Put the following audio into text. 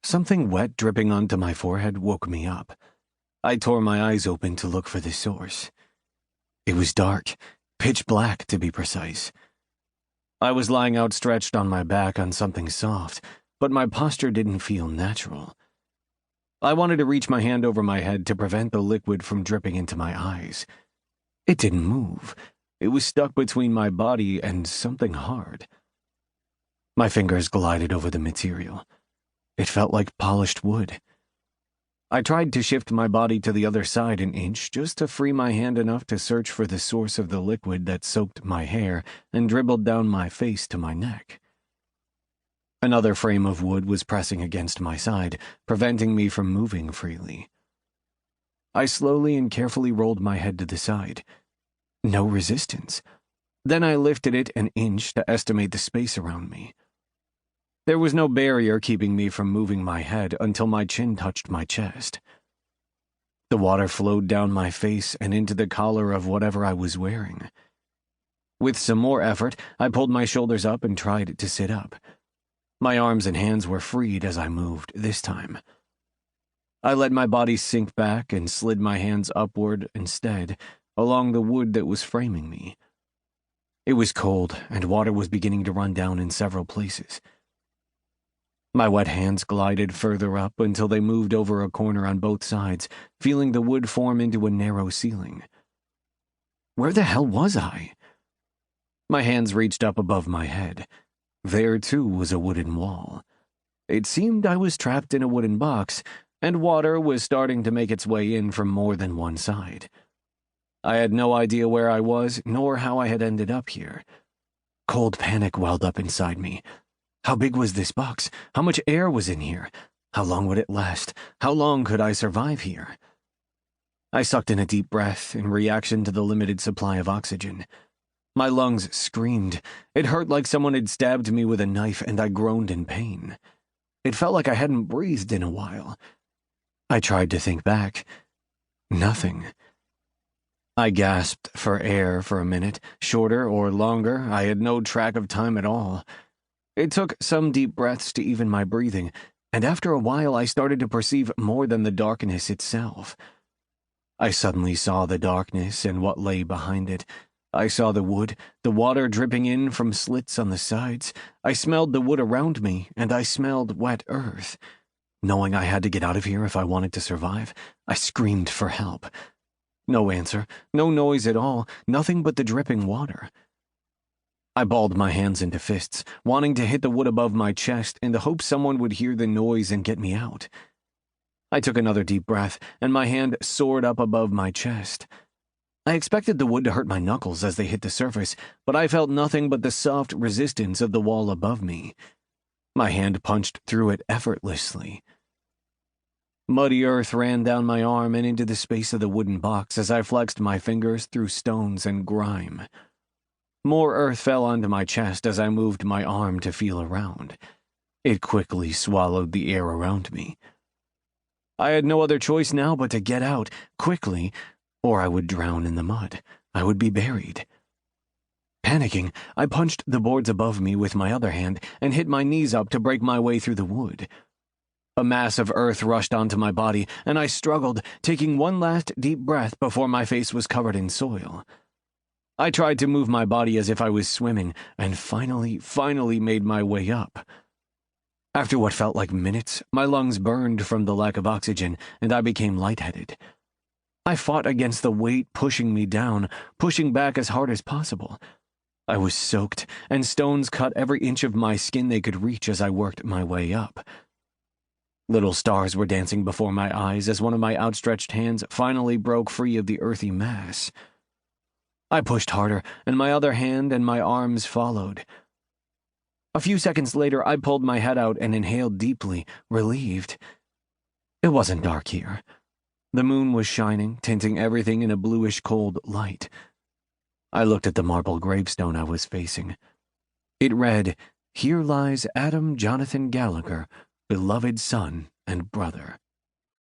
Something wet dripping onto my forehead woke me up. I tore my eyes open to look for the source. It was dark, pitch black to be precise. I was lying outstretched on my back on something soft, but my posture didn't feel natural. I wanted to reach my hand over my head to prevent the liquid from dripping into my eyes. It didn't move. It was stuck between my body and something hard. My fingers glided over the material. It felt like polished wood. I tried to shift my body to the other side an inch just to free my hand enough to search for the source of the liquid that soaked my hair and dribbled down my face to my neck. Another frame of wood was pressing against my side, preventing me from moving freely. I slowly and carefully rolled my head to the side. No resistance. Then I lifted it an inch to estimate the space around me. There was no barrier keeping me from moving my head until my chin touched my chest. The water flowed down my face and into the collar of whatever I was wearing. With some more effort, I pulled my shoulders up and tried to sit up. My arms and hands were freed as I moved this time. I let my body sink back and slid my hands upward instead, along the wood that was framing me. It was cold, and water was beginning to run down in several places. My wet hands glided further up until they moved over a corner on both sides, feeling the wood form into a narrow ceiling. Where the hell was I? My hands reached up above my head. There, too, was a wooden wall. It seemed I was trapped in a wooden box, and water was starting to make its way in from more than one side. I had no idea where I was, nor how I had ended up here. Cold panic welled up inside me. How big was this box? How much air was in here? How long would it last? How long could I survive here? I sucked in a deep breath in reaction to the limited supply of oxygen. My lungs screamed. It hurt like someone had stabbed me with a knife, and I groaned in pain. It felt like I hadn't breathed in a while. I tried to think back. Nothing. I gasped for air for a minute, shorter or longer. I had no track of time at all. It took some deep breaths to even my breathing, and after a while I started to perceive more than the darkness itself. I suddenly saw the darkness and what lay behind it. I saw the wood, the water dripping in from slits on the sides. I smelled the wood around me, and I smelled wet earth. Knowing I had to get out of here if I wanted to survive, I screamed for help. No answer, no noise at all, nothing but the dripping water. I balled my hands into fists, wanting to hit the wood above my chest in the hope someone would hear the noise and get me out. I took another deep breath, and my hand soared up above my chest. I expected the wood to hurt my knuckles as they hit the surface, but I felt nothing but the soft resistance of the wall above me. My hand punched through it effortlessly. Muddy earth ran down my arm and into the space of the wooden box as I flexed my fingers through stones and grime. More earth fell onto my chest as I moved my arm to feel around. It quickly swallowed the air around me. I had no other choice now but to get out, quickly, or I would drown in the mud. I would be buried. Panicking, I punched the boards above me with my other hand and hit my knees up to break my way through the wood. A mass of earth rushed onto my body, and I struggled, taking one last deep breath before my face was covered in soil. I tried to move my body as if I was swimming, and finally made my way up. After what felt like minutes, my lungs burned from the lack of oxygen, and I became lightheaded. I fought against the weight pushing me down, pushing back as hard as possible. I was soaked, and stones cut every inch of my skin they could reach as I worked my way up. Little stars were dancing before my eyes as one of my outstretched hands finally broke free of the earthy mass. I pushed harder, and my other hand and my arms followed. A few seconds later, I pulled my head out and inhaled deeply, relieved. It wasn't dark here. The moon was shining, tinting everything in a bluish-cold light. I looked at the marble gravestone I was facing. It read, "Here lies Adam Jonathan Gallagher, beloved son and brother."